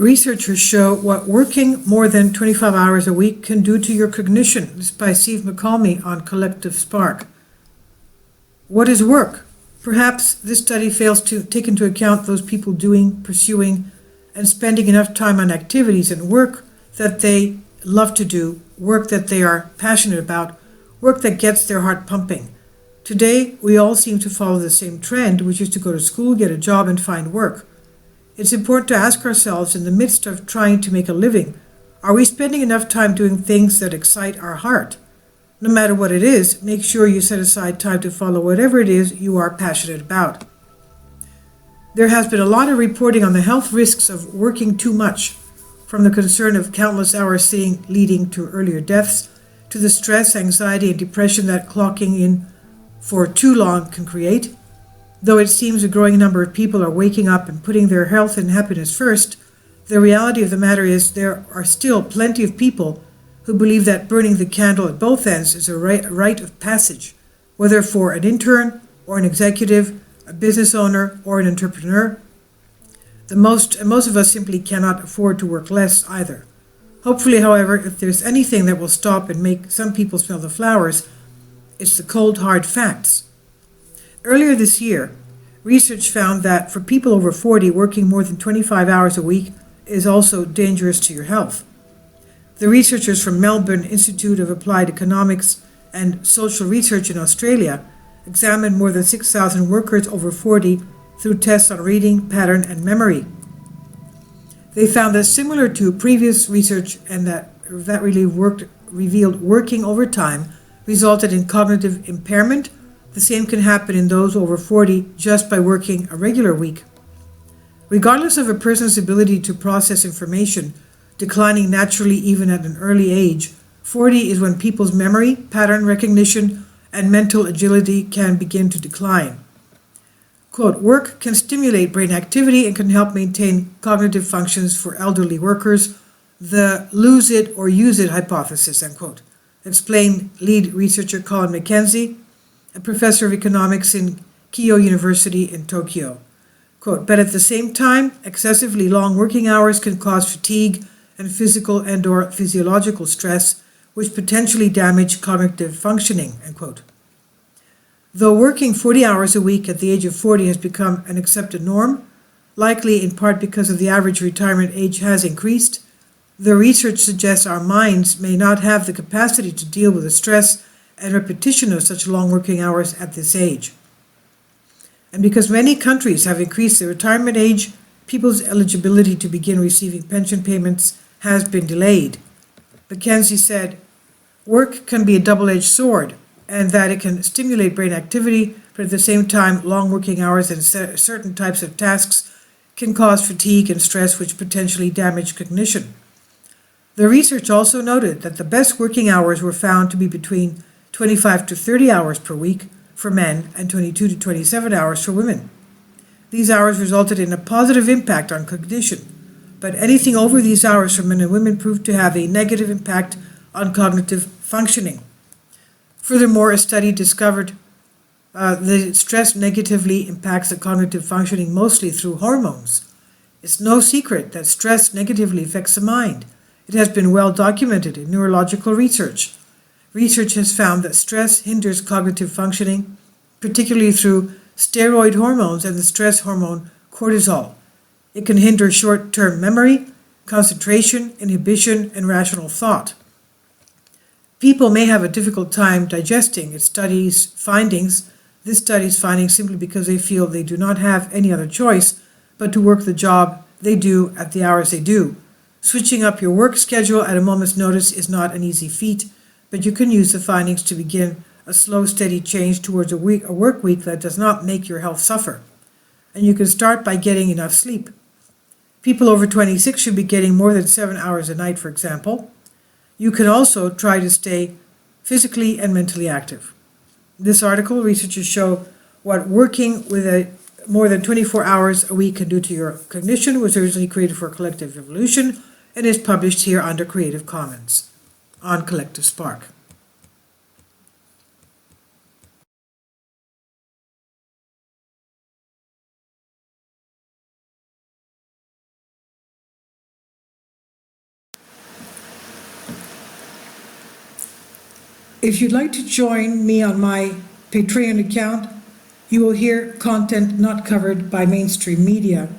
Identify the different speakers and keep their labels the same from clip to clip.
Speaker 1: researchers show what working more than 25 hours a week can do to your cognition. This is by Steve McCalmy on Collective Spark. What is work? Perhaps this study fails to take into account those people doing, pursuing, and spending enough time on activities and work that they love to do, work that they are passionate about, work that gets their heart pumping. Today, we all seem to follow the same trend, which is to go to school, get a job, and find work. It's important to ask ourselves, in the midst of trying to make a living, are we spending enough time doing things that excite our heart? No matter what it is, make sure you set aside time to follow whatever it is you are passionate about. There has been a lot of reporting on the health risks of working too much, from the concern of countless hours sitting leading to earlier deaths, to the stress, anxiety, and depression that clocking in for too long can create. Though it seems a growing number of people are waking up and putting their health and happiness first, the reality of the matter is there are still plenty of people who believe that burning the candle at both ends is a rite of passage, whether for an intern or an executive, a business owner or an entrepreneur. Most of us simply cannot afford to work less either. Hopefully, however, if there's anything that will stop and make some people smell the flowers, it's the cold, hard facts. Earlier this year, research found that for people over 40, working more than 25 hours a week is also dangerous to your health. The researchers from Melbourne Institute of Applied Economics and Social Research in Australia examined more than 6,000 workers over 40 through tests on reading, pattern, and memory. They found that similar to previous research and that revealed working overtime resulted in cognitive impairment. The same can happen in those over 40 just by working a regular week. Regardless of a person's ability to process information, declining naturally even at an early age, 40 is when people's memory, pattern recognition, and mental agility can begin to decline. Quote, work can stimulate brain activity and can help maintain cognitive functions for elderly workers, the lose it or use it hypothesis, unquote, explained lead researcher Colin McKenzie, a professor of economics in Keio University in Tokyo. Quote, but at the same time, excessively long working hours can cause fatigue and physical and/or physiological stress, which potentially damage cognitive functioning, end quote. Though working 40 hours a week at the age of 40 has become an accepted norm, likely in part because of the average retirement age has increased, the research suggests our minds may not have the capacity to deal with the stress and repetition of such long working hours at this age. And because many countries have increased the retirement age, people's eligibility to begin receiving pension payments has been delayed. Mackenzie said, work can be a double-edged sword, and that it can stimulate brain activity, but at the same time, long working hours and certain types of tasks can cause fatigue and stress, which potentially damage cognition. The research also noted that the best working hours were found to be between 25 to 30 hours per week for men and 22 to 27 hours for women. These hours resulted in a positive impact on cognition, but anything over these hours for men and women proved to have a negative impact on cognitive functioning. Furthermore, a study discovered the stress negatively impacts the cognitive functioning mostly through hormones. It's no secret that stress negatively affects the mind. It has been well documented in neurological research. Research has found that stress hinders cognitive functioning, particularly through steroid hormones and the stress hormone cortisol. It can hinder short-term memory, concentration, inhibition, and rational thought. People may have a difficult time digesting this study's findings simply because they feel they do not have any other choice but to work the job they do at the hours they do. Switching up your work schedule at a moment's notice is not an easy feat, but you can use the findings to begin a slow, steady change towards a work week that does not make your health suffer. And you can start by getting enough sleep. People over 26 should be getting more than 7 hours a night, for example. You can also try to stay physically and mentally active. In this article, researchers show what working with more than 24 hours a week can do to your cognition. Was originally created for Collective Evolution and is published here under Creative Commons on Collective Spark. If you'd like to join me on my Patreon account, you will hear content not covered by mainstream media.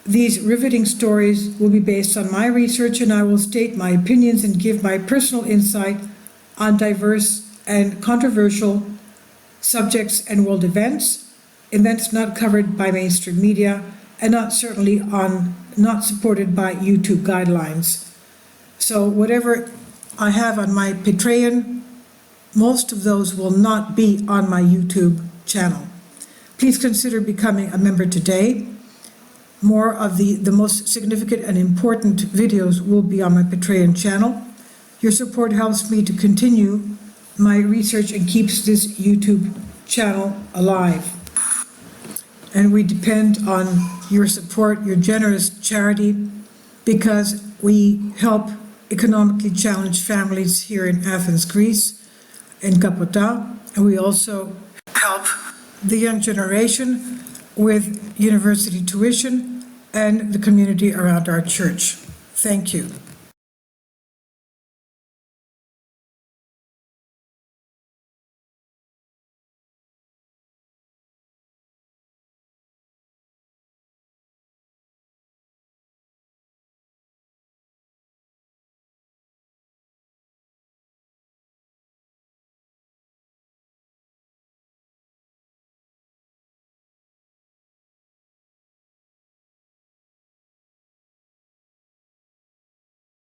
Speaker 1: These riveting stories will be based on my research, and I will state my opinions and give my personal insight on diverse and controversial subjects and world events not covered by mainstream media, and not supported by YouTube guidelines. So whatever I have on my Patreon, most of those will not be on my YouTube channel. Please consider becoming a member today. More of the most significant and important videos will be on my Patreon channel. Your support helps me to continue my research and keeps this YouTube channel alive. And we depend on your support, your generous charity, because we help economically challenged families here in Athens, Greece, in Kapota, and we also help the young generation with university tuition and the community around our church. Thank you.